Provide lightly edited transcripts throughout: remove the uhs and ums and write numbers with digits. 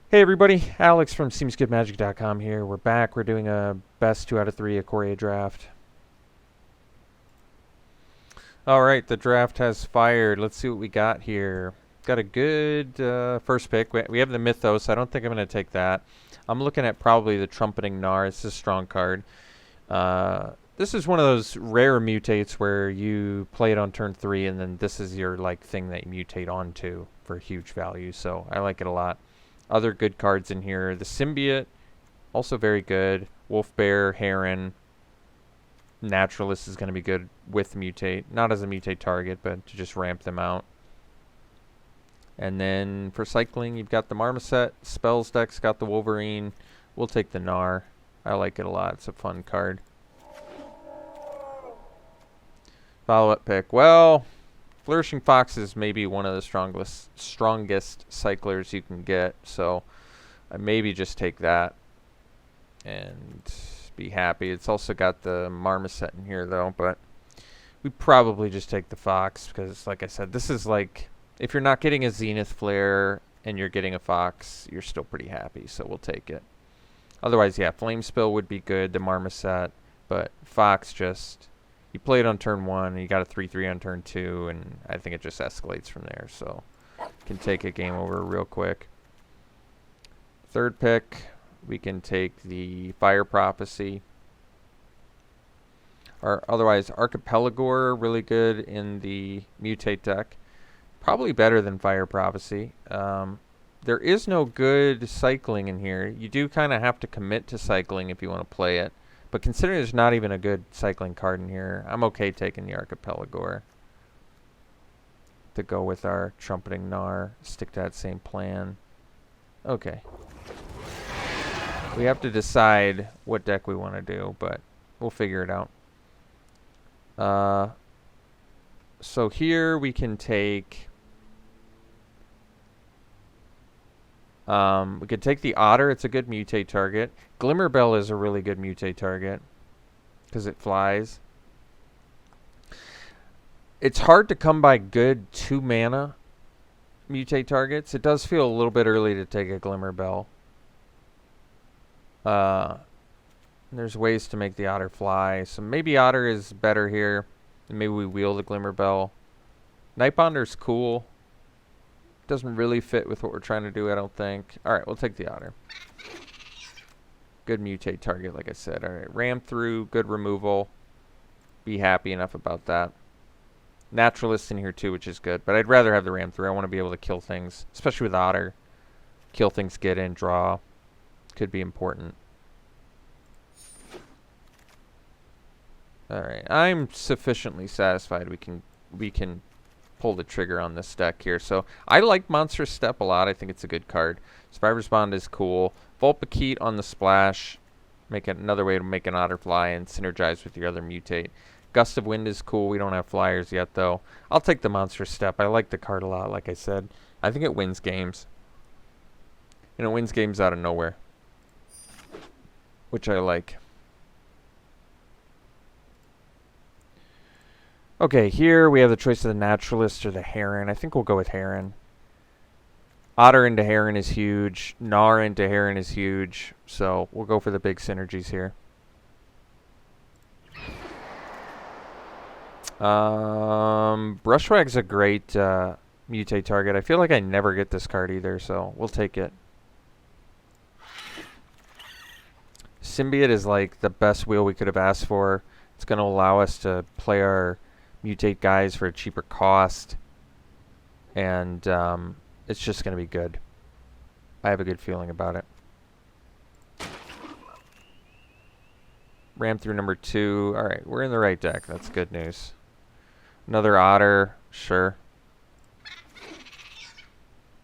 Hey everybody, Alex from SeemsGoodMagic.com here. We're back. We're doing a best 2 out of 3 Ikoria draft. Alright, the draft has fired. Let's see what we got here. Got a good first pick. We have the Mythos. I don't think I'm going to take that. I'm looking at probably the Trumpeting Gnar. It's a strong card. This is one of those rare mutates where you play it on turn 3 and then this is your thing that you mutate onto for huge value. So I like it a lot. Other good cards in here. The Symbiote, also very good. Wolf Bear, Heron. Naturalist is going to be good with Mutate. Not as a Mutate target, but to just ramp them out. And then for cycling, you've got the Marmoset. Spells deck's got the Wolverine. We'll take the Gnar. I like it a lot. It's a fun card. Follow-up pick. Well, Flourishing Fox is maybe one of the strongest cyclers you can get, so I maybe just take that and be happy. It's also got the Marmoset in here, though, but we probably just take the Fox because, like I said, this is like, if you're not getting a Zenith Flare and you're getting a Fox, you're still pretty happy, so we'll take it. Otherwise, yeah, Flame Spill would be good, the Marmoset, but Fox just... You play it on turn 1, and you got a 3/3 on turn 2, and I think it just escalates from there. So, can take a game over real quick. Third pick, we can take the Fire Prophecy. Or otherwise, Archipelagor, really good in the Mutate deck. Probably better than Fire Prophecy. There is no good cycling in here. You do kind of have to commit to cycling if you want to play it. But considering there's not even a good cycling card in here, I'm okay taking the Archipelagor to go with our Trumpeting Gnar. Stick to that same plan. Okay. We have to decide what deck we want to do, but we'll figure it out. So here we can take... we could take the Otter. It's a good Mutate target. Glimmerbell is a really good Mutate target because it flies. It's hard to come by good 2-mana Mutate targets. It does feel a little bit early to take a Glimmerbell. There's ways to make the Otter fly. So maybe Otter is better here. And maybe we wheel the Glimmerbell. Nightbonder's cool. Doesn't really fit with what we're trying to do, I don't think. Alright, we'll take the Otter. Good Mutate target, like I said. Alright, ram through, good removal. Be happy enough about that. Naturalist in here too, which is good. But I'd rather have the ram through. I want to be able to kill things, especially with Otter. Kill things, get in, draw. Could be important. Alright, I'm sufficiently satisfied we can pull the trigger on this deck here. So I like Monstrous Step a lot. I think it's a good card. Survivor's Bond is cool. Vulpikeet on the splash. Make it another way to make an Otter fly and synergize with your other Mutate. Gust of Wind is cool. We don't have flyers yet, though. I'll take the Monstrous Step. I like the card a lot, like I said. I think it wins games. And it wins games out of nowhere, which I like. Okay, here we have the choice of the Naturalist or the Heron. I think we'll go with Heron. Otter into Heron is huge. Gnar into Heron is huge. So we'll go for the big synergies here. Brushwag's a great Mutate target. I feel like I never get this card either, so we'll take it. Symbiote is like the best wheel we could have asked for. It's going to allow us to play our Mutate guys for a cheaper cost, and it's just going to be good. I have a good feeling about it. Ram through number 2. Alright, we're in the right deck. That's good news. Another Otter. Sure.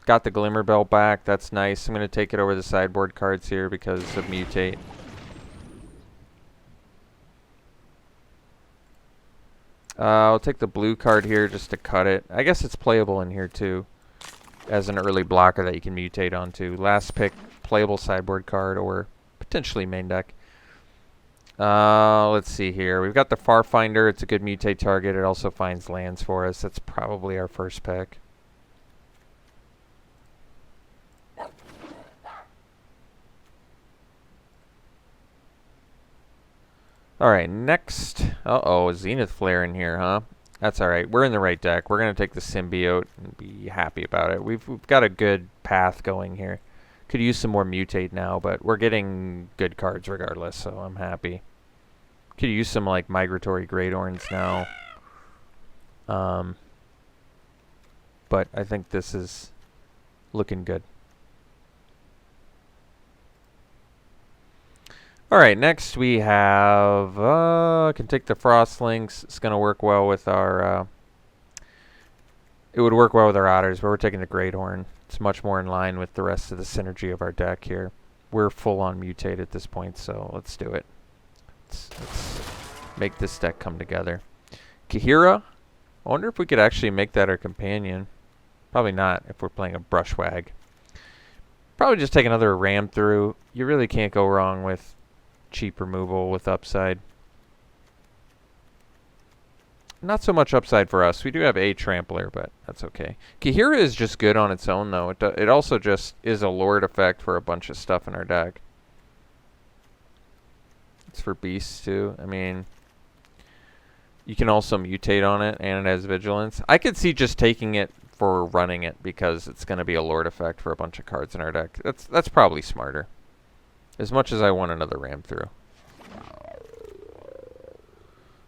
Got the Glimmerbell back. That's nice. I'm going to take it over the sideboard cards here because of Mutate. I'll take the blue card here just to cut it. I guess it's playable in here too, as an early blocker that you can mutate onto. Last pick, playable sideboard card or potentially main deck. Let's see here. We've got the Farfinder. It's a good mutate target. It also finds lands for us. That's probably our first pick. Alright, next. Uh-oh, Zenith Flare in here, huh? That's alright. We're in the right deck. We're going to take the Symbiote and be happy about it. We've got a good path going here. Could use some more Mutate now, but we're getting good cards regardless, so I'm happy. Could use some, like, Migratory Greathorns now. But I think this is looking good. Alright, next we have, can take the Frostlinks. It's going to work well with our, it would work well with our Otters, but we're taking the Greathorn. It's much more in line with the rest of the synergy of our deck here. We're full on Mutate at this point, so let's do it. Let's make this deck come together. Kahira. I wonder if we could actually make that our companion. Probably not if we're playing a Brushwag. Probably just take another Ram through. You really can't go wrong with cheap removal with upside. Not so much upside for us. We do have a Trampler, but that's okay. Kahira is just good on its own, though. It also just is a Lord effect for a bunch of stuff in our deck. It's for beasts, too. I mean, you can also mutate on it, and it has Vigilance. I could see just taking it for running it, because it's going to be a Lord effect for a bunch of cards in our deck. That's probably smarter. As much as I want another Ram through.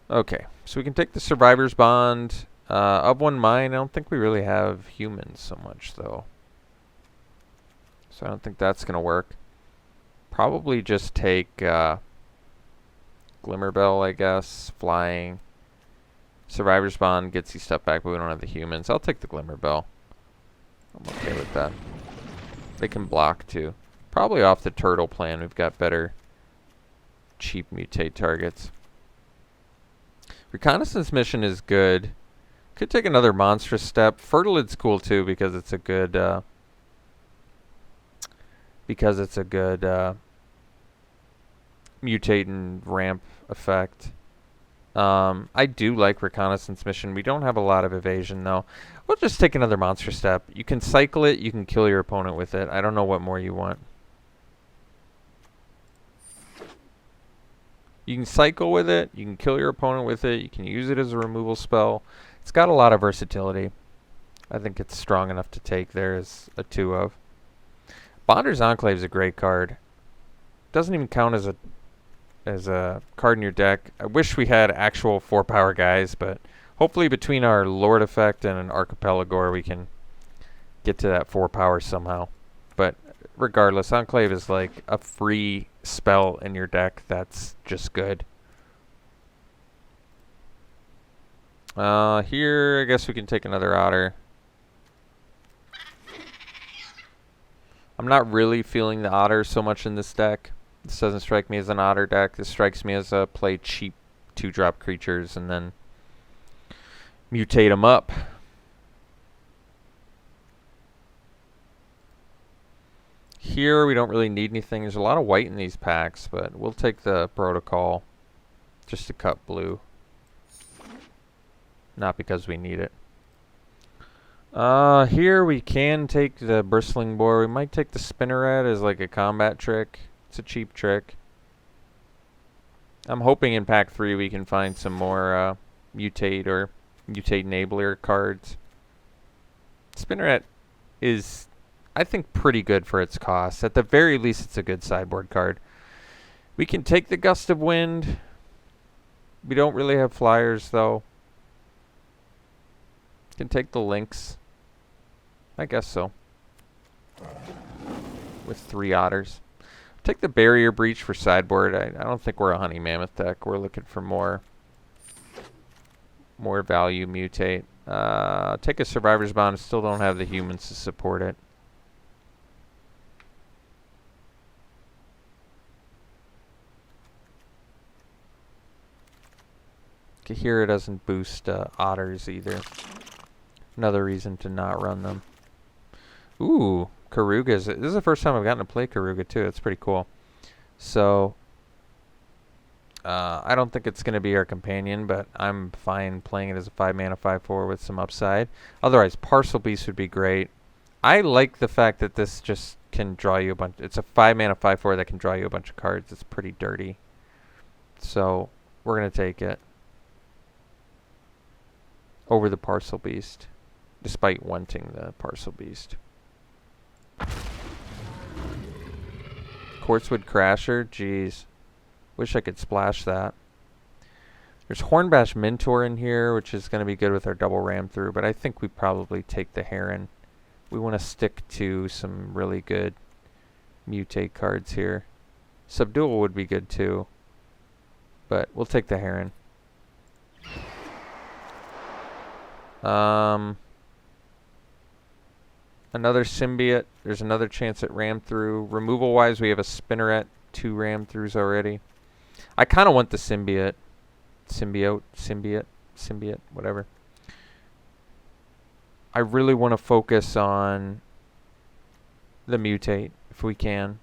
Okay, so we can take the Survivor's Bond. Of one mine, I don't think we really have humans so much, though. So I don't think that's going to work. Probably just take Glimmerbell, I guess. Flying. Survivor's Bond gets you stuff back, but we don't have the humans. I'll take the Glimmerbell. I'm okay with that. They can block, too. Probably off the Turtle plan. We've got better cheap mutate targets. Reconnaissance Mission is good. Could take another Monstrous Step. Fertilid's cool too because it's a good mutate and ramp effect. I do like Reconnaissance Mission. We don't have a lot of evasion though. We'll just take another Monstrous Step. You can cycle it. You can kill your opponent with it. I don't know what more you want. You can cycle with it, you can kill your opponent with it, you can use it as a removal spell. It's got a lot of versatility. I think it's strong enough to take there as a 2 of. Bonder's Enclave is a great card. Doesn't even count as a card in your deck. I wish we had actual 4-power guys, but hopefully between our Lord effect and an Archipelagore we can get to that 4-power somehow. But regardless, Enclave is like a free spell in your deck that's just good. Here, I guess we can take another Otter. I'm not really feeling the Otter so much in this deck. This doesn't strike me as an Otter deck. This strikes me as a play cheap 2-drop creatures and then mutate them up. Here, we don't really need anything. There's a lot of white in these packs, but we'll take the Protocol just to cut blue. Not because we need it. Here, we can take the Bristling Boar. We might take the Spinneret as like a combat trick. It's a cheap trick. I'm hoping in pack 3 we can find some more Mutate or Mutate Enabler cards. Spinneret is, I think, pretty good for its cost. At the very least, it's a good sideboard card. We can take the Gust of Wind. We don't really have flyers, though. Can take the Lynx. I guess so. With 3 Otters. Take the Barrier Breach for sideboard. I don't think we're a Honey Mammoth deck. We're looking for more value mutate. Take a Survivor's Bond. Still don't have the humans to support it. Kahira doesn't boost Otters either. Another reason to not run them. Ooh, Karuga. This is the first time I've gotten to play Karuga too. It's pretty cool. So, I don't think it's going to be our companion, but I'm fine playing it as a 5-mana 5/4 with some upside. Otherwise, Parcel Beast would be great. I like the fact that this just can draw you a bunch. It's a 5-mana 5/4 that can draw you a bunch of cards. It's pretty dirty. So, We're going to take it over the Parcel Beast, despite wanting the Parcel Beast. Quartzwood Crasher, jeez. Wish I could splash that. There's Hornbash Mentor in here, which is going to be good with our double ram through, but I think we probably take the Heron. We want to stick to some really good mutate cards here. Subdual would be good too, but we'll take the Heron. Another Symbiote. There's another chance at ram through. Removal wise, we have a Spinneret, 2 ram throughs already. I kind of want the Symbiote, whatever. I really want to focus on the mutate if we can.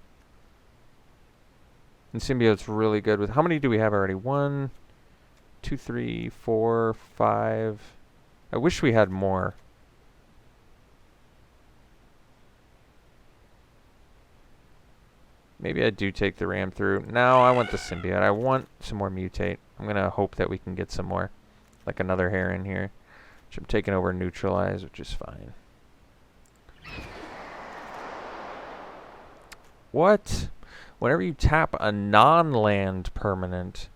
And Symbiote's really good with, how many do we have already? 1, 2, 3, 4, 5. I wish we had more. Maybe I do take the ram through. No, I want the Symbiote. I want some more mutate. I'm going to hope that we can get some more. Like another Heron here. Which I'm taking over Neutralize, which is fine. What? Whenever you tap a non-land permanent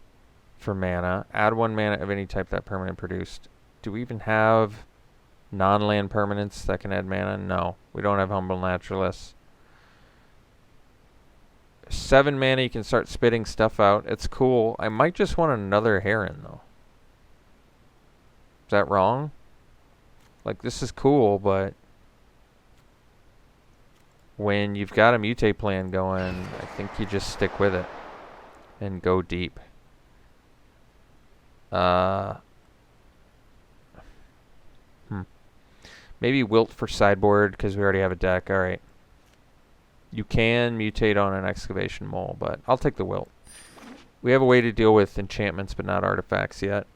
for mana, add 1 mana of any type that permanent produced. Do we even have non-land permanents that can add mana? No. We don't have Humble Naturalists. 7 mana, you can start spitting stuff out. It's cool. I might just want another Heron, though. Is that wrong? Like, this is cool, but when you've got a mutate plan going, I think you just stick with it and go deep. Maybe Wilt for sideboard, because we already have a deck. All right. You can mutate on an Excavation Mole, but I'll take the Wilt. We have a way to deal with enchantments, but not artifacts yet.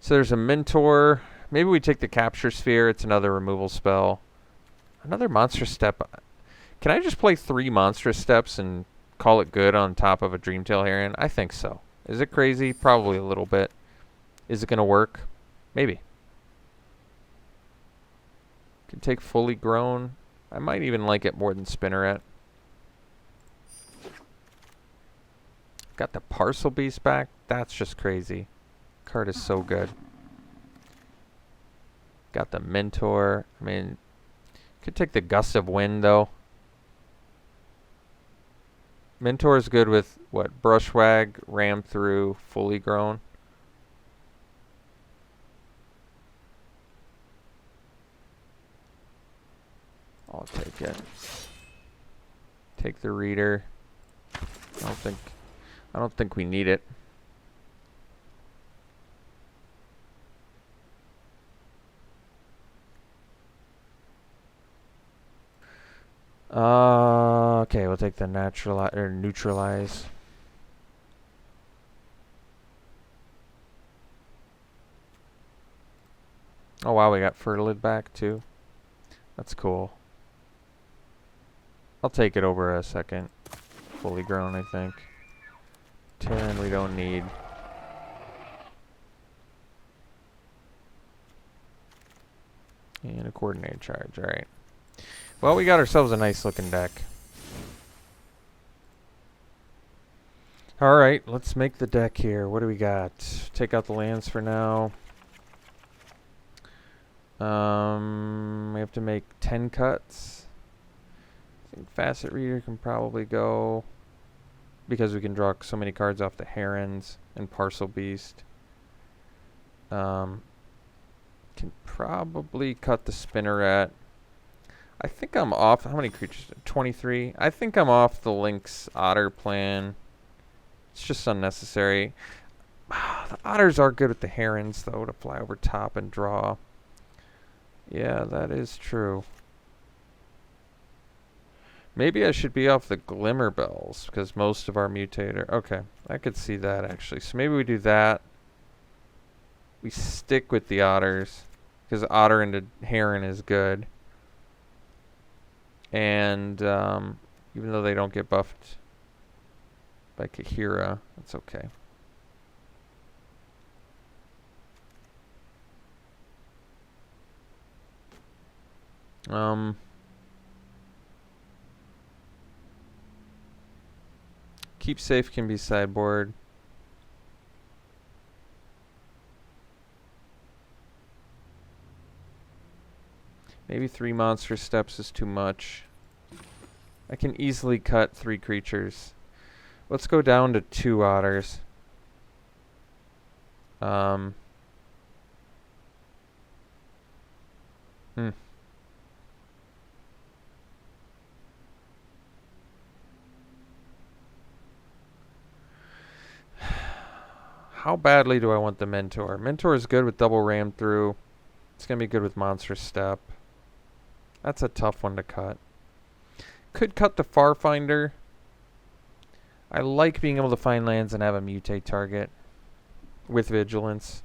So there's a Mentor. Maybe we take the Capture Sphere. It's another removal spell. Another Monstrous Step. Can I just play 3 Monstrous Steps and call it good on top of a Dreamtail Heron? I think so. Is it crazy? Probably a little bit. Is it going to work? Maybe. Can take Fully Grown. I might even like it more than Spinneret. Got the Parcel Beast back. That's just crazy. Card is so good. Got the Mentor. I mean, could take the Gust of Wind though. Mentor is good with what? Brushwag, Ram Through, Fully Grown. I'll take it. Take the Reader. I don't think we need it. Okay, we'll take the Neutralize. Oh wow, we got Fertilid back too. That's cool. I'll take it over a second. Fully Grown, I think. 10 we don't need. And a Coordinated Charge, alright. Well, we got ourselves a nice looking deck. Alright, let's make the deck here. What do we got? Take out the lands for now. We have to make 10 cuts. I think Facet Reader can probably go, because we can draw so many cards off the Herons and Parcel Beast. Can probably cut the Spinneret. I think I'm off. How many creatures? 23. I think I'm off the Lynx Otter plan. It's just unnecessary. The Otters are good with the Herons, though, to fly over top and draw. Yeah, that is true. Maybe I should be off the Glimmer Bells, because most of our mutator... Okay, I could see that, actually. So maybe we do that. We stick with the Otters, because Otter into Heron is good. And even though they don't get buffed by Kahira, that's okay. Keep safe can be sideboard. Maybe 3 monster steps is too much. I can easily cut 3 creatures. Let's go down to 2 otters. How badly do I want the Mentor? Mentor is good with double ram through. It's going to be good with monster step. That's a tough one to cut. Could cut the Farfinder. I like being able to find lands and have a mutate target. With vigilance.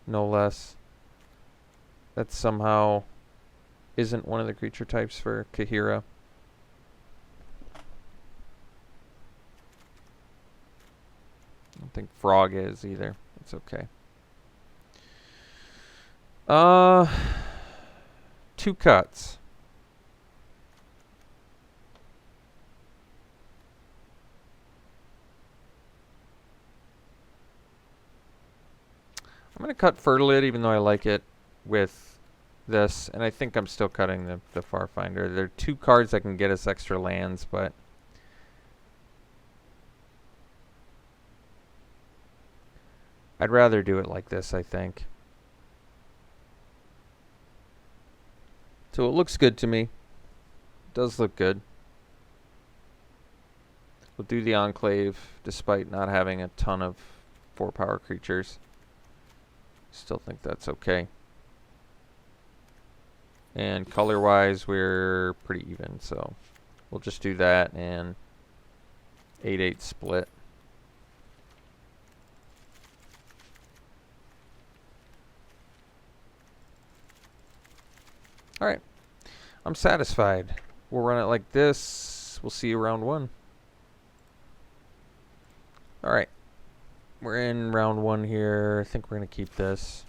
No less. That somehow isn't one of the creature types for Kahira. I don't think Frog is either. It's okay. 2 cuts. I'm going to cut Fertilid even though I like it with this. And I think I'm still cutting the Farfinder. There are 2 cards that can get us extra lands, but I'd rather do it like this, I think. So it looks good to me. It does look good. We'll do the Enclave despite not having a ton of 4-power creatures. Still think that's okay. And color-wise, we're pretty even, so we'll just do that and 8-8 split. Alright. I'm satisfied. We'll run it like this. We'll see you round 1. Alright. We're in round 1 here. I think we're going to keep this.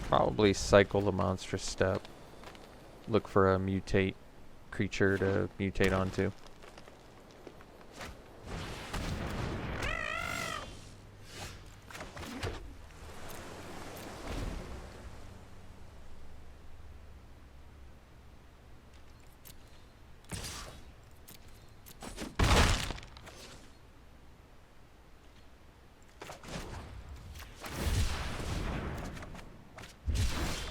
Probably cycle the monstrous step. Look for a mutate creature to mutate onto.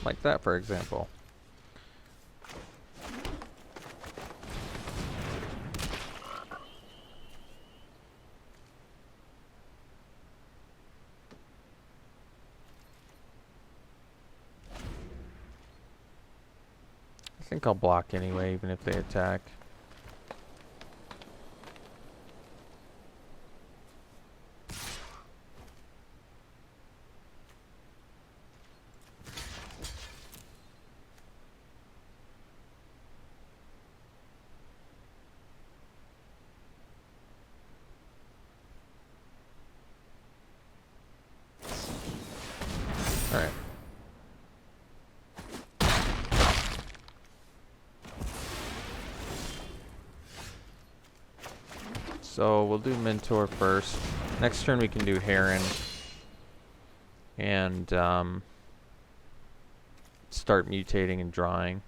Like that, for example. I think I'll block anyway, even if they attack. Alright. So we'll do Mentor first. Next turn we can do Heron. And start mutating and drawing.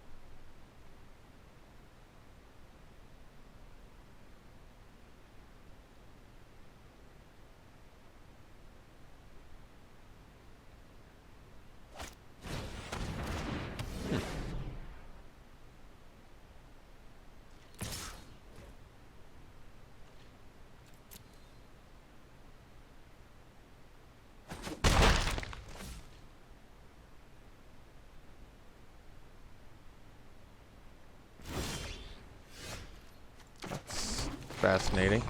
Fascinating.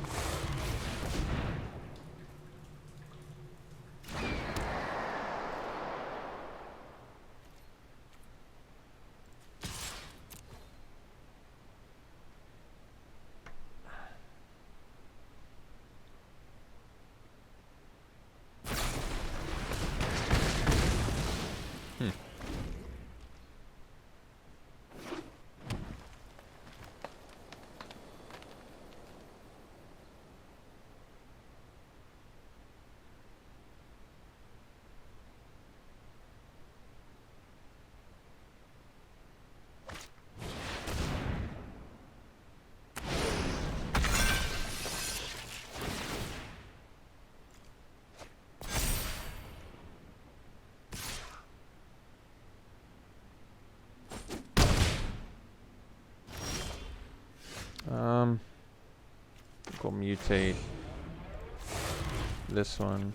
We'll mutate this one.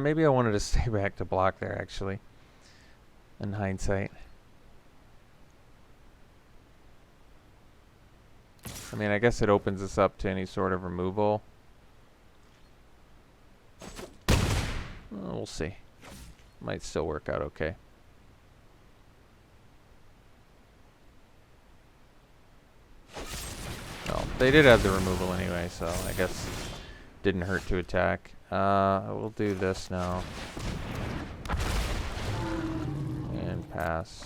Maybe I wanted to stay back to block there, actually, in hindsight. I mean, I guess it opens us up to any sort of removal. We'll see. Might still work out okay. Well, they did have the removal anyway, so I guess didn't hurt to attack. We'll do this now. And pass.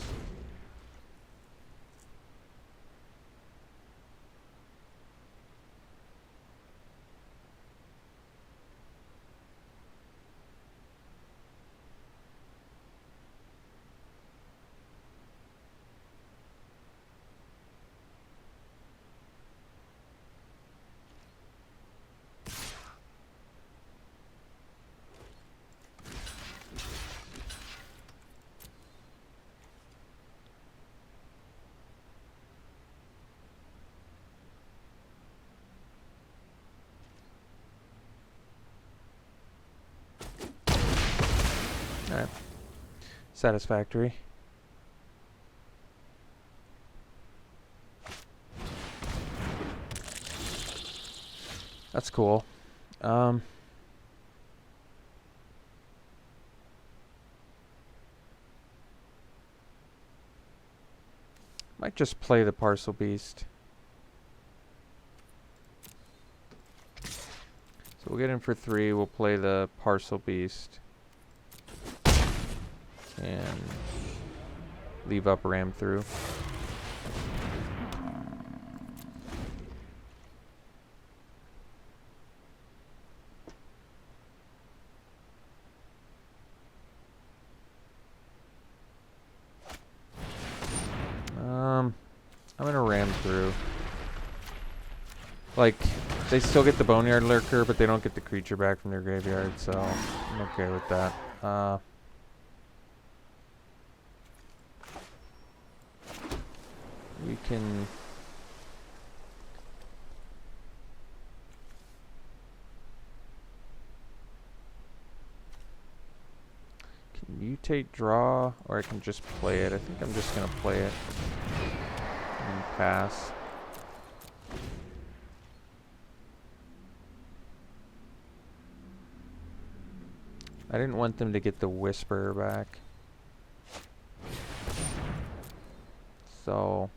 Alright. Satisfactory. That's cool. Might just play the Parcel Beast. So we'll get in for 3. We'll play the Parcel Beast. And leave up ram through. I'm gonna ram through. Like, they still get the Boneyard Lurker, but they don't get the creature back from their graveyard, so I'm okay with that. We can mutate, draw, or I can just play it. I think I'm just gonna play it and pass. I didn't want them to get the Whisperer back, so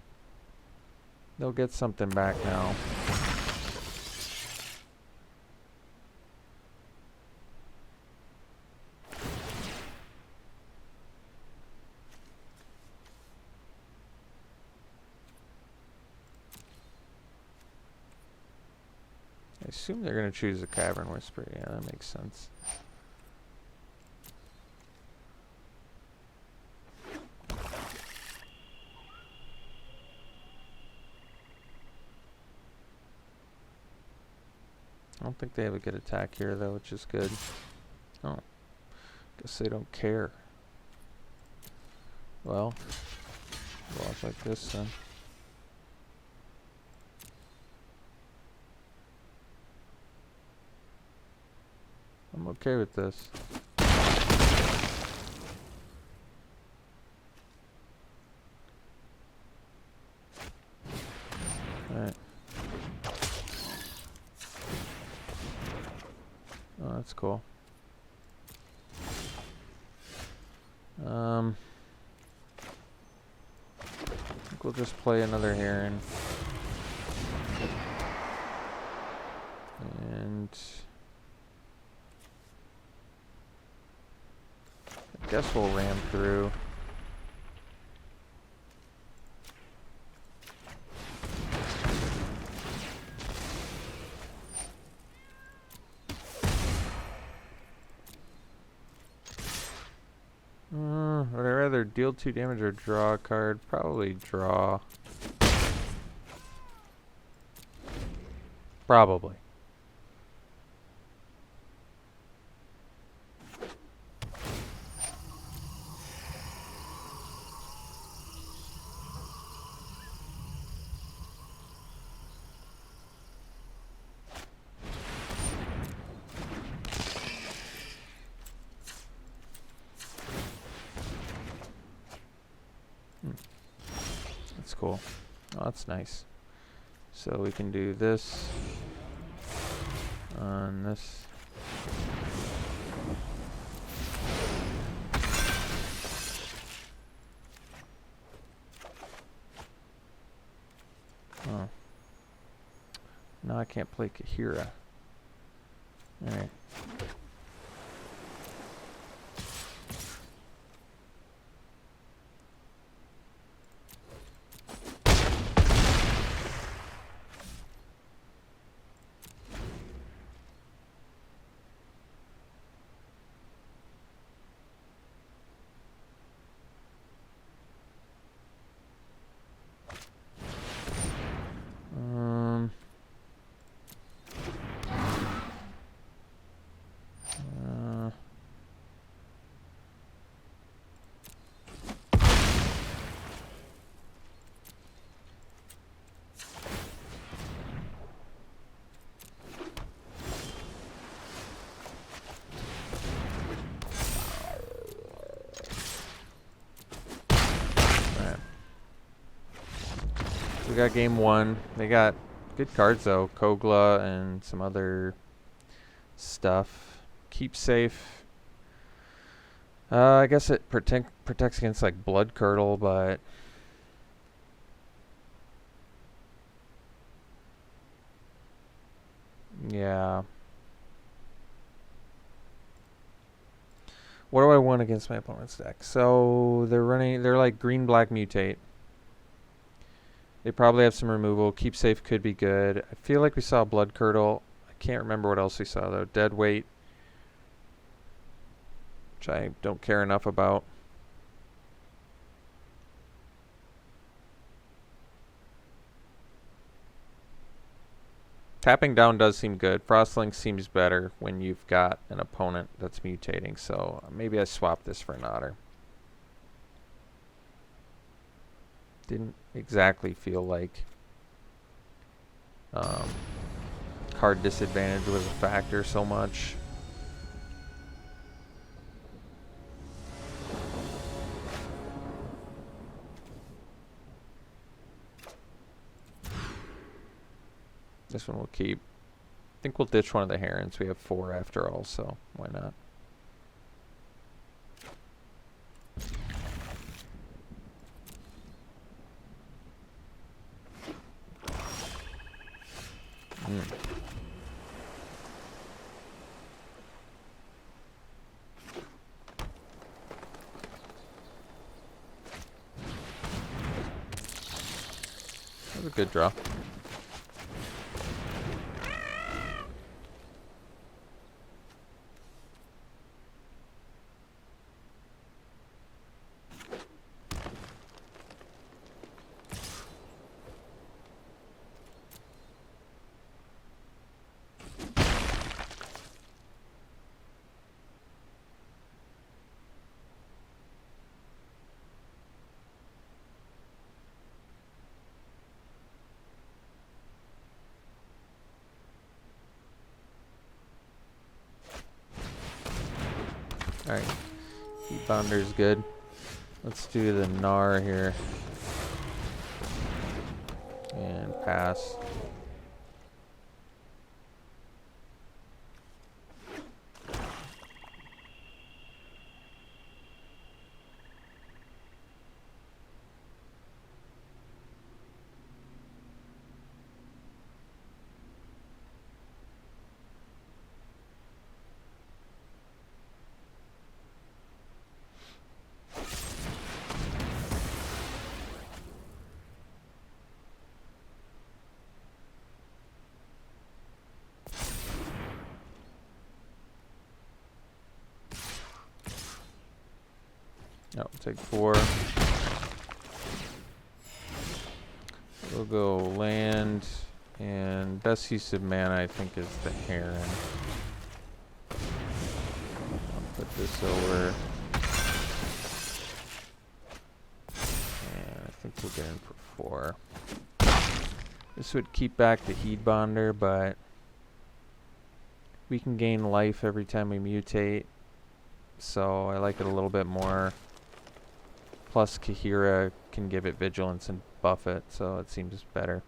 they'll get something back now. I assume they're going to choose a Cavern Whisperer. Yeah, that makes sense. I don't think they have a good attack here, though, which is good. Oh. Guess they don't care. Well, block like this, then. I'm okay with this. Alright. Oh, that's cool. I think we'll just play another Heron. And I guess we'll ram through. Would I rather deal 2 damage or draw a card? Probably draw. Probably. cool. Oh, that's nice. So we can do this on this. Oh. No, I can't play Kahira. Alright. We got game one. They got good cards though. Kogla and some other stuff. Keep safe. I guess it protects against like Blood Curdle, but yeah. What do I want against my opponent's deck? So they're like green black mutate. They probably have some removal. Keep safe could be good. I feel like we saw Blood Curdle. I can't remember what else we saw though. Dead Weight, which I don't care enough about. Tapping down does seem good. Frostlink seems better when you've got an opponent that's mutating, so maybe I swap this for an Otter. Didn't exactly feel like card disadvantage was a factor so much. This one we'll keep. I think we'll ditch one of the Herons. We have 4 after all, so why not? That was a good draw. Alright, Heat Bonder's good. Let's do the Gnar here. And pass. No, take 4. We'll go land, and best use of mana I think is the Heron. I'll put this over. And I think we'll get in for 4. This would keep back the Heat Bonder, but we can gain life every time we mutate, so I like it a little bit more. Plus Kahira can give it vigilance and buff it, so it seems better.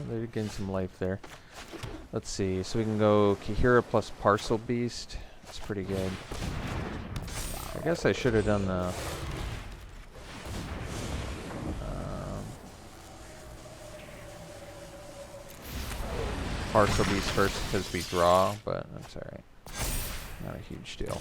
They gain some life there. Let's see. So we can go Kahira plus Parcel Beast. That's pretty good. I guess I should have done the Parcel Beast first because we draw, but that's alright. Not a huge deal.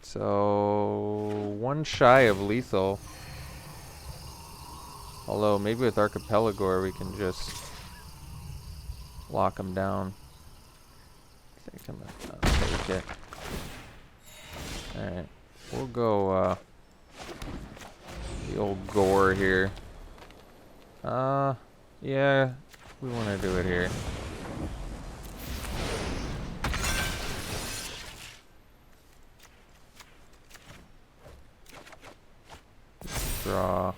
So, one shy of lethal. Although, maybe with Archipelagore we can just lock him down. I think I'm gonna take it. Alright, we'll go the old gore here. Yeah, we want to do it here. Draw.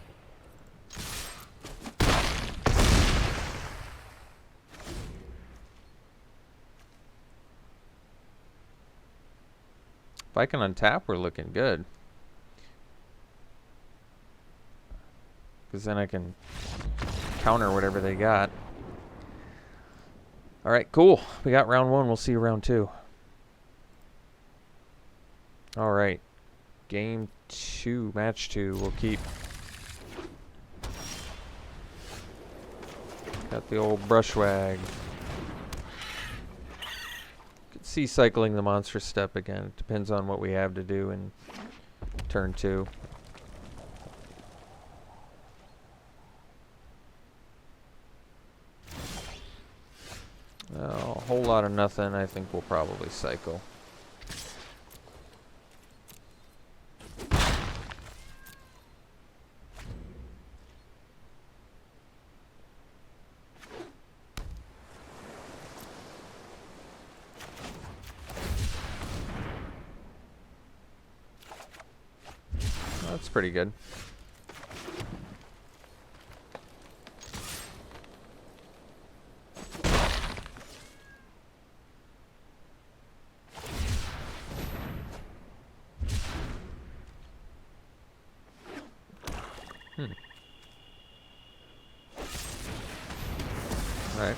If I can untap, we're looking good. Because then I can counter whatever they got. Alright, cool. We got round one. We'll see you round two. Alright. Game two, match two. We'll keep. Got the old Brushwag. Could see cycling the monster step again. It depends on what we have to do in turn two. A whole lot of nothing. I think we'll probably cycle. That's pretty good. All right.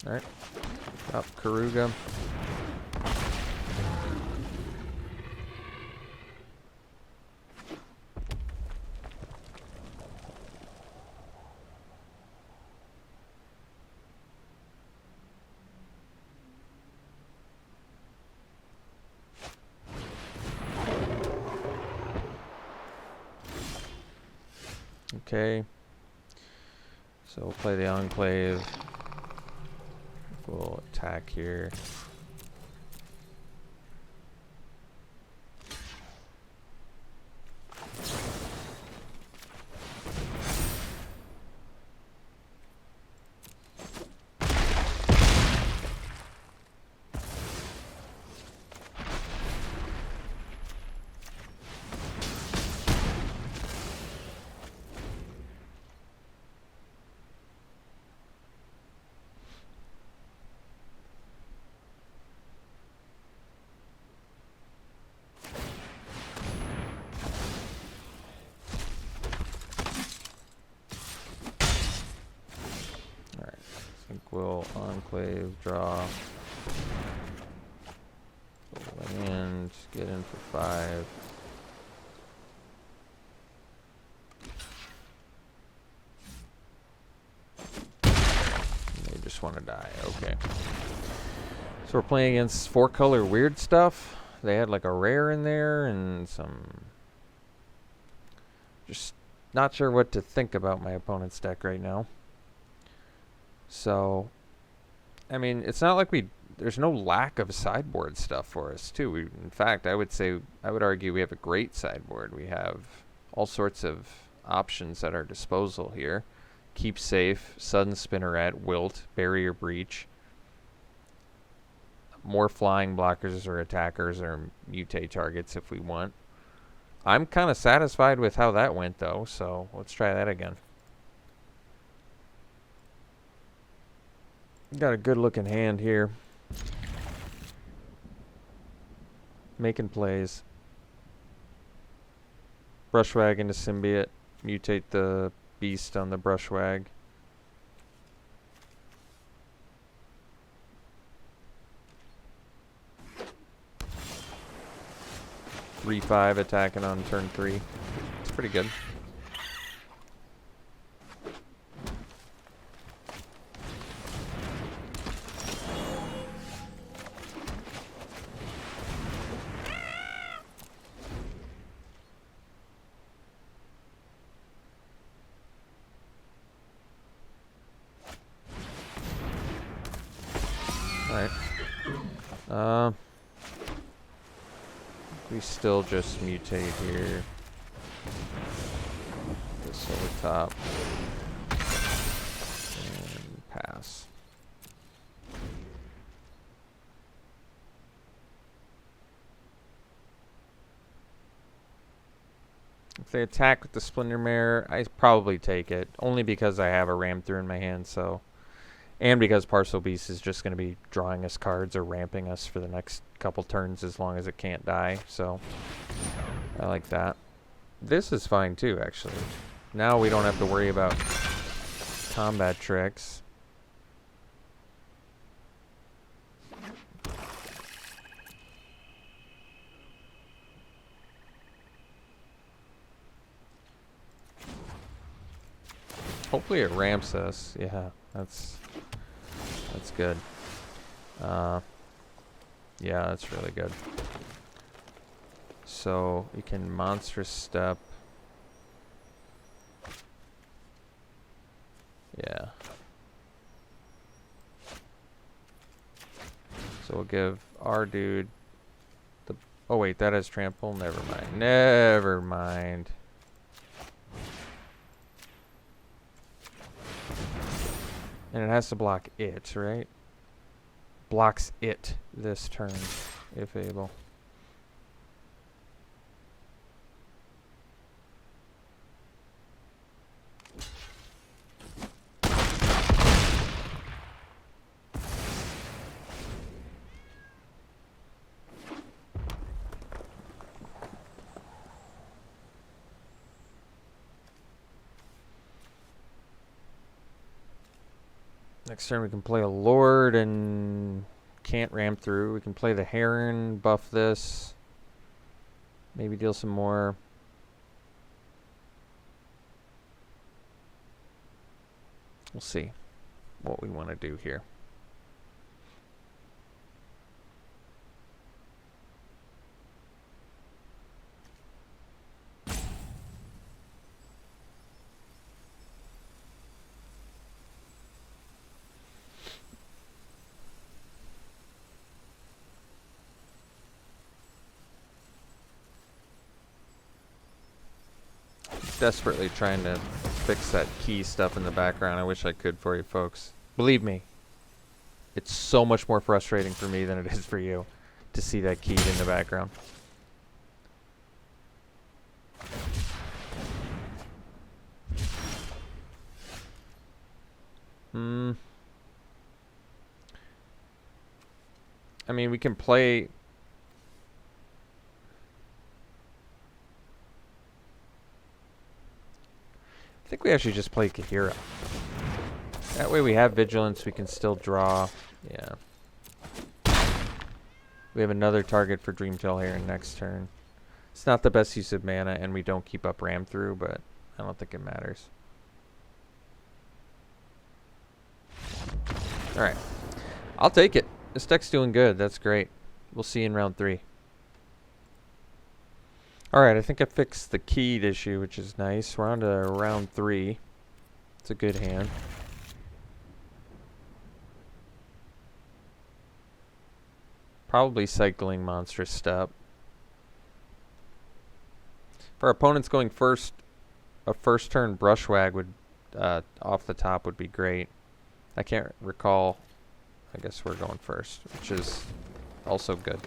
All right. Up Karuga. Okay. So we'll play the Enclave. We'll attack here. Enclave, draw. And get in for 5. They just want to die. Okay. So we're playing against 4-color weird stuff. They had like a rare in there and some... Just not sure what to think about my opponent's deck right now. So, I mean, it's not like there's no lack of sideboard stuff for us, too. In fact, I would argue we have a great sideboard. We have all sorts of options at our disposal here. Keep Safe, Sudden Spinneret, Wilt, Barrier Breach. More flying blockers or attackers or mutate targets if we want. I'm kind of satisfied with how that went, though, so let's try that again. Got a good-looking hand here. Making plays. Brushwag into Symbiote. Mutate the beast on the Brushwag. Three 5 attacking on turn 3. It's pretty good. Alright. We still just mutate here. This over top. And pass. If they attack with the Splendor Mare, I probably take it. Only because I have a Ram Through in my hand, so... And because Parcel Beast is just going to be drawing us cards or ramping us for the next couple turns as long as it can't die. So, I like that. This is fine too, actually. Now we don't have to worry about combat tricks. Hopefully it ramps us. Yeah, that's good. Yeah, that's really good. So you can Monstrous Step. Yeah. So we'll give our dude the... Oh wait, that has Trample? Never mind. Never mind. And it has to block it, right? Blocks it this turn, if able. Next turn we can play a Lord and can't ram through. We can play the Heron, buff this. Maybe deal some more. We'll see what we want to do here. Desperately trying to fix that key stuff in the background. I wish I could for you folks. Believe me, it's so much more frustrating for me than it is for you to see that keyed in the background. I mean, we can play... I think we actually just play Kahira. That way we have vigilance, we can still draw. Yeah. We have another target for Dreamtail here next turn. It's not the best use of mana, and we don't keep up Ram through, but I don't think it matters. Alright. I'll take it. This deck's doing good. That's great. We'll see you in round 3. Alright, I think I fixed the keyed issue, which is nice. We're on to round 3. It's a good hand. Probably cycling Monstrous Step. For our opponents going first, a first turn Brushwag would, off the top would be great. I can't recall. I guess we're going first, which is also good.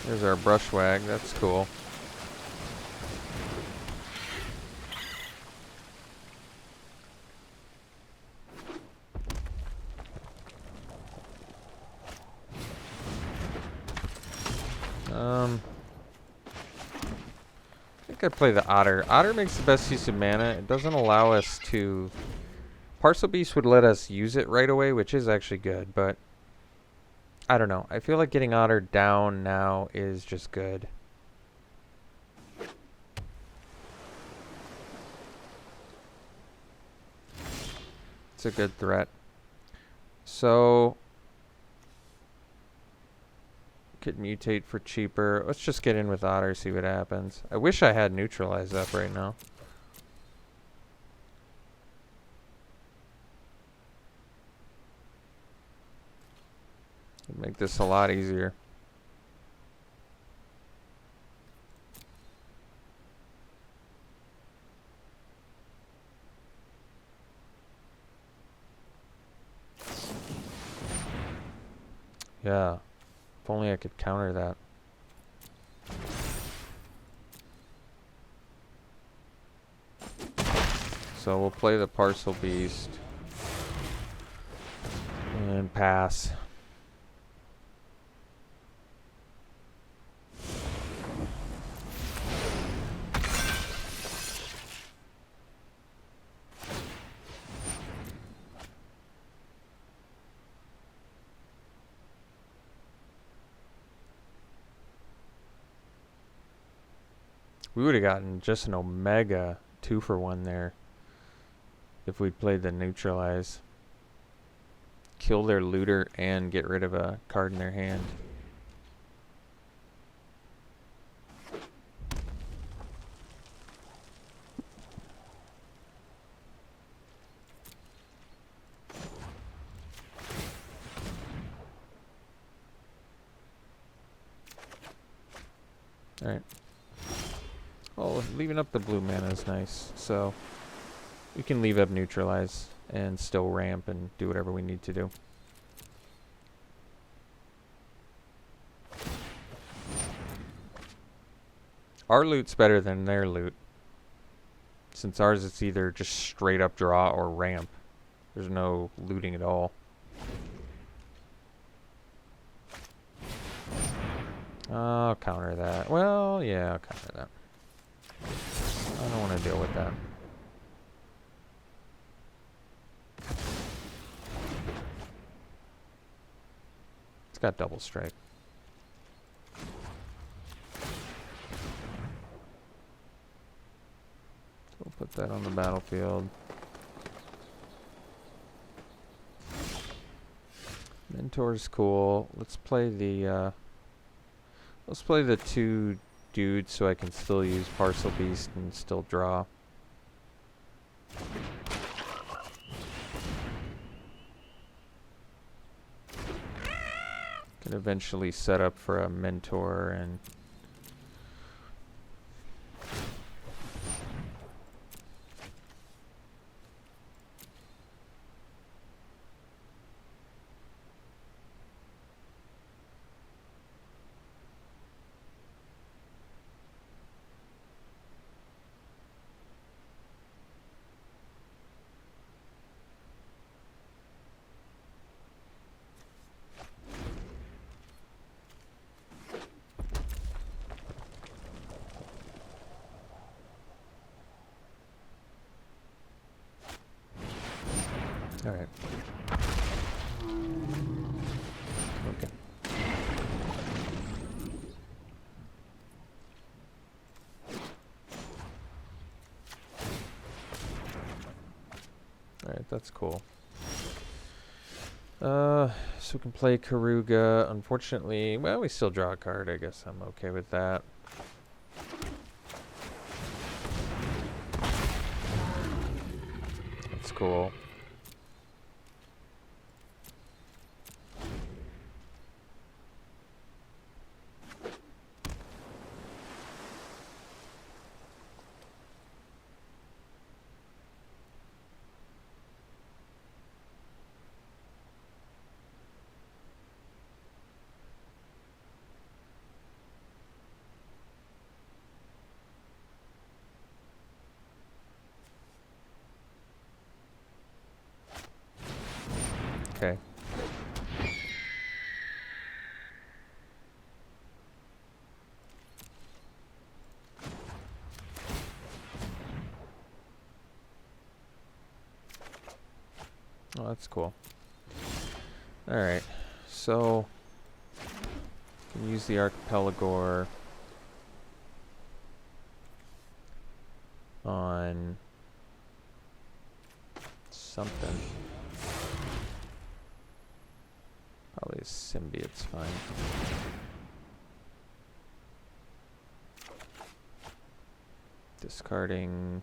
There's our Brushwag. That's cool. I think I'd play the Otter. Otter makes the best use of mana. It doesn't allow us to... Parcel Beast would let us use it right away, which is actually good, but... I don't know. I feel like getting Otter down now is just good. It's a good threat. So... Could mutate for cheaper. Let's just get in with Otter, see what happens. I wish I had Neutralize up right now. It'd make this a lot easier. Yeah. If only I could counter that. So we'll play the Parcel Beast. And pass. We would have gotten just an Omega 2-for-1 there if we'd played the Neutralize. Kill their Looter and get rid of a card in their hand. Alright. Well, leaving up the blue mana is nice, so we can leave up Neutralize and still ramp and do whatever we need to do. Our loot's better than their loot, since ours is either just straight up draw or ramp. There's no looting at all. I'll counter that. Well, yeah, I'll counter that. I don't want to deal with that. It's got double strike. So we'll put that on the battlefield. Mentor's cool. Let's play the two dudes so I can still use Parcel Beast and still draw. Can eventually set up for a Mentor and Okay. Alright, that's cool. So we can play Karuga. Unfortunately, well, we still draw a card. I guess I'm okay with that. That's cool. Okay. Oh, that's cool. Alright, so can use the Archipelagor on something. Probably a symbiote's fine. Discarding.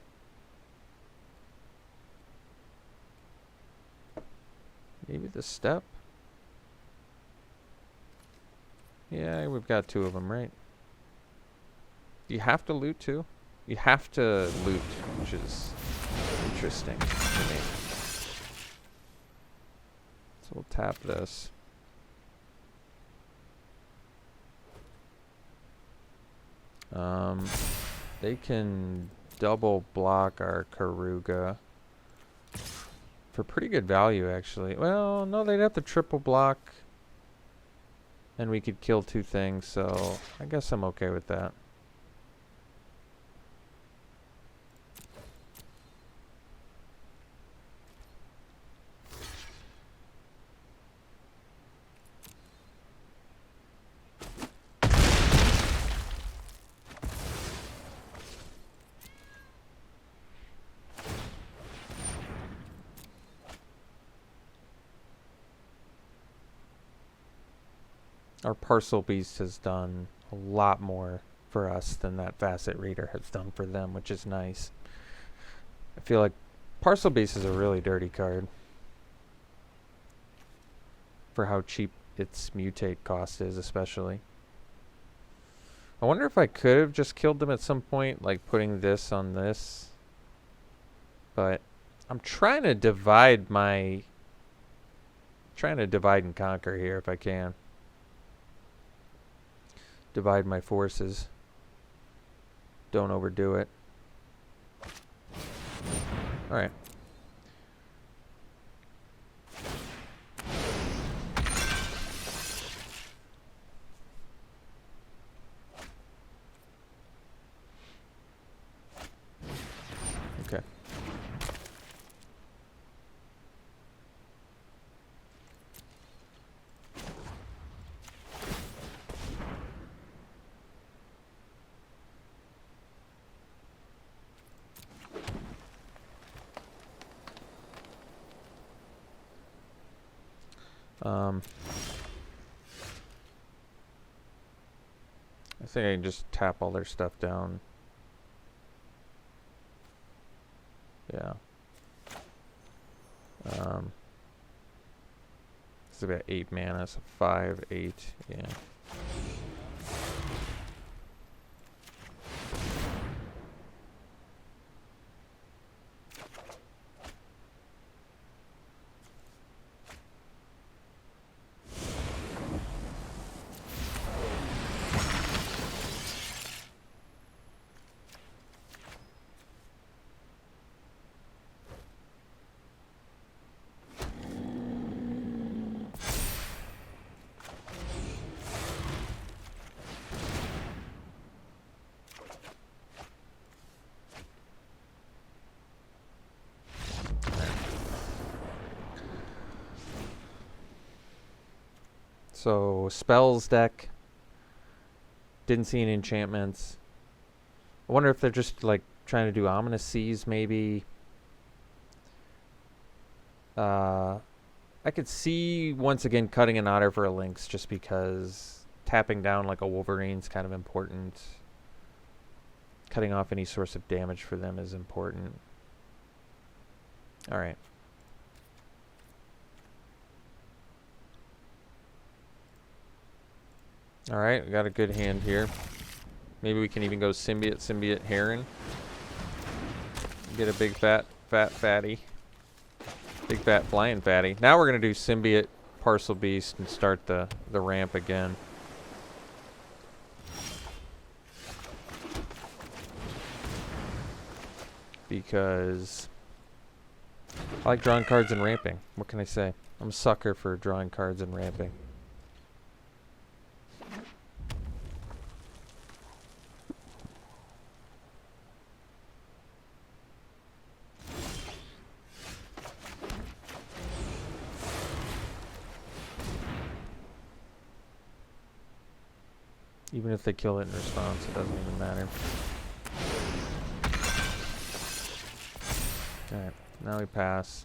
Maybe the step? Yeah, we've got two of them, right? You have to loot too? You have to loot, which is interesting to me. So we'll tap this. They can double block our Karuga for pretty good value, actually. Well, no, they'd have to triple block, and we could kill two things, so I guess I'm okay with that. Our Parcel Beast has done a lot more for us than that Facet Reader has done for them, which is nice. I feel like Parcel Beast is a really dirty card for how cheap its mutate cost is, especially. I wonder if I could have just killed them at some point, like putting this on this. But I'm trying to divide and conquer here if I can. Divide my forces. Don't overdo it. Alright. Okay. I think I can just tap all their stuff down. Yeah. It's about 8 mana, so 5, 8, yeah. So spells deck. Didn't see any enchantments. I wonder if they're just like trying to do Ominous Seas maybe. I could see once again cutting an Otter for a Lynx just because tapping down like a Wolverine's kind of important. Cutting off any source of damage for them is important. Alright. Alright, we got a good hand here. Maybe we can even go Symbiote Heron. Get a big fatty. Big fat flying fatty. Now we're going to do Symbiote Parcel Beast and start the ramp again. Because I like drawing cards and ramping. What can I say? I'm a sucker for drawing cards and ramping. Even if they kill it in response, it doesn't even matter. Alright, now we pass.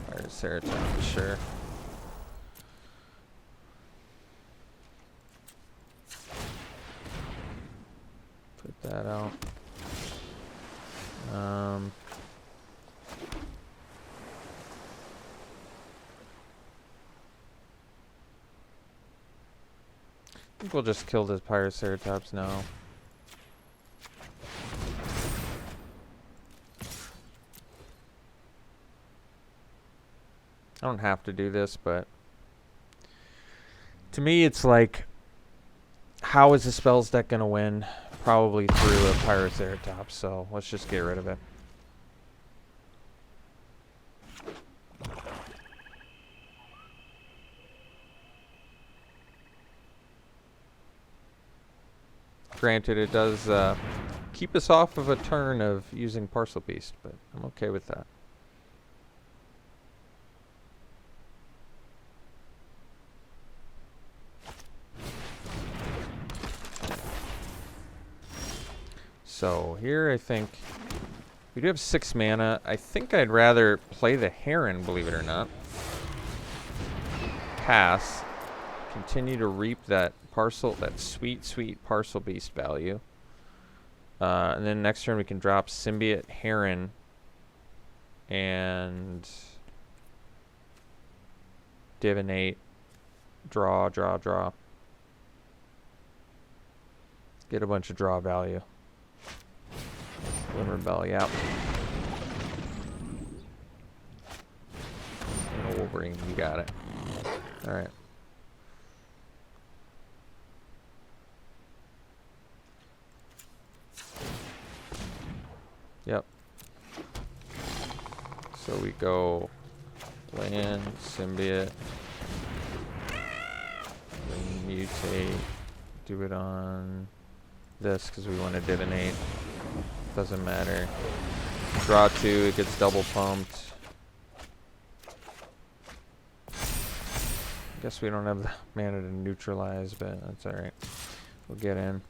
Triceratops, sure. Put that out. I think we'll just kill this Triceratops now. I don't have to do this, but to me it's like, how is the spells deck going to win? Probably through a Triceratops, so let's just get rid of it. Granted, it does keep us off of a turn of using Parcel Beast, but I'm okay with that. So here I think we do have 6 mana. I think I'd rather play the Heron, believe it or not. Pass. Continue to reap that sweet Parcel Beast value. And then next turn we can drop Symbiote Heron and Divinate. Draw. Get a bunch of draw value. Rebel, yeah. And a Wolverine, you got it. Alright. Yep. So we go land, Symbiote, mutate, do it on this because we want to divinate. Doesn't matter. Draw 2, it gets double pumped. Guess we don't have the mana to neutralize, but that's alright. We'll get in.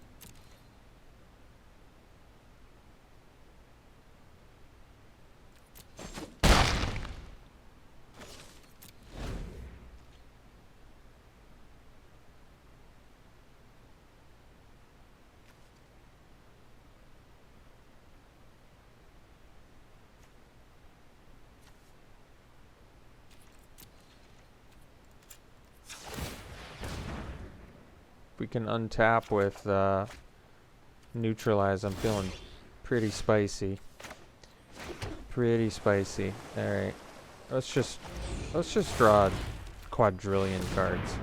We can untap with neutralize. I'm feeling pretty spicy. Alright. Let's just draw quadrillion cards.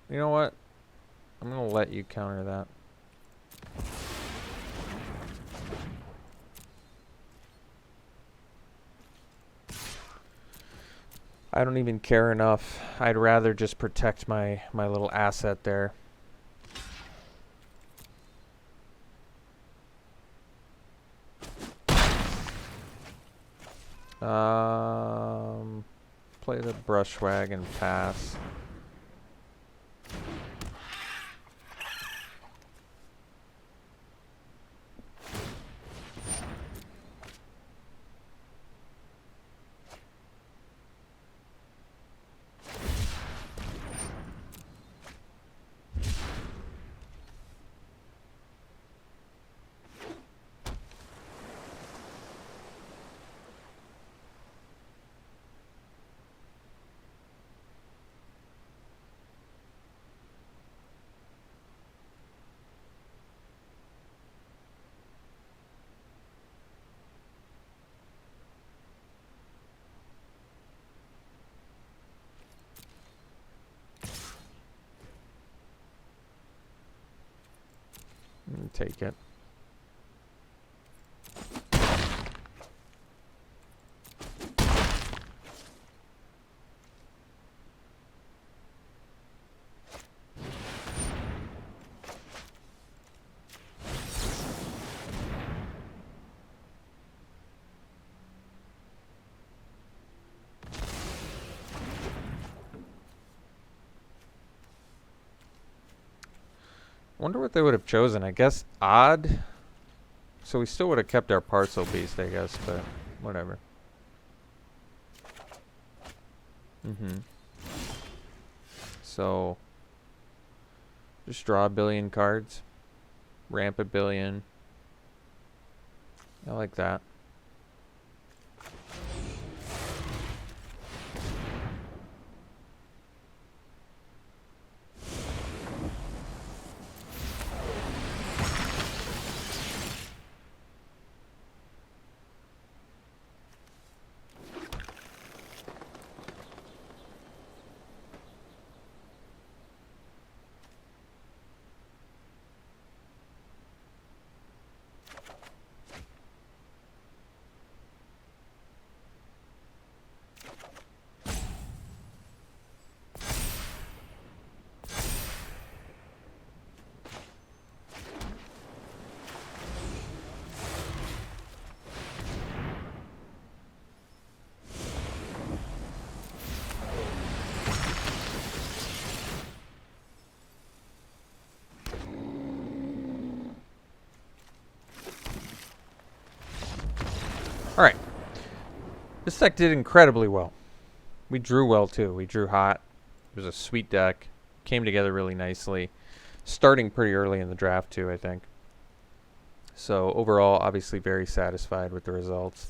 You know what? I'm gonna let you counter that. I don't even care enough. I'd rather just protect my little asset there. Play the brushwag and pass. Take it. Wonder what they would have chosen. I guess odd. So we still would have kept our parcel beast, I guess, but whatever. So just draw a billion cards. Ramp a billion. I like that. Alright. This deck did incredibly well. We drew well too. We drew hot. It was a sweet deck. Came together really nicely. Starting pretty early in the draft too, I think. So overall, obviously very satisfied with the results.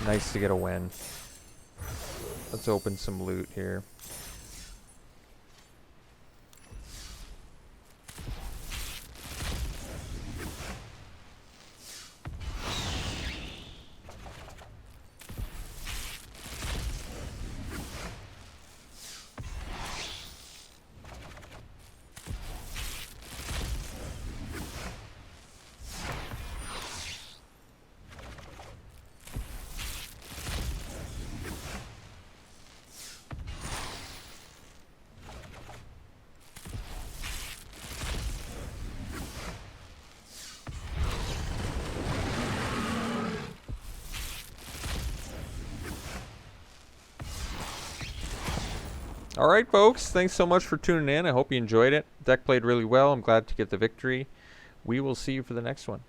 Nice to get a win. Let's open some loot here. Alright folks, thanks so much for tuning in. I hope you enjoyed it. Deck played really well. I'm glad to get the victory. We will see you for the next one.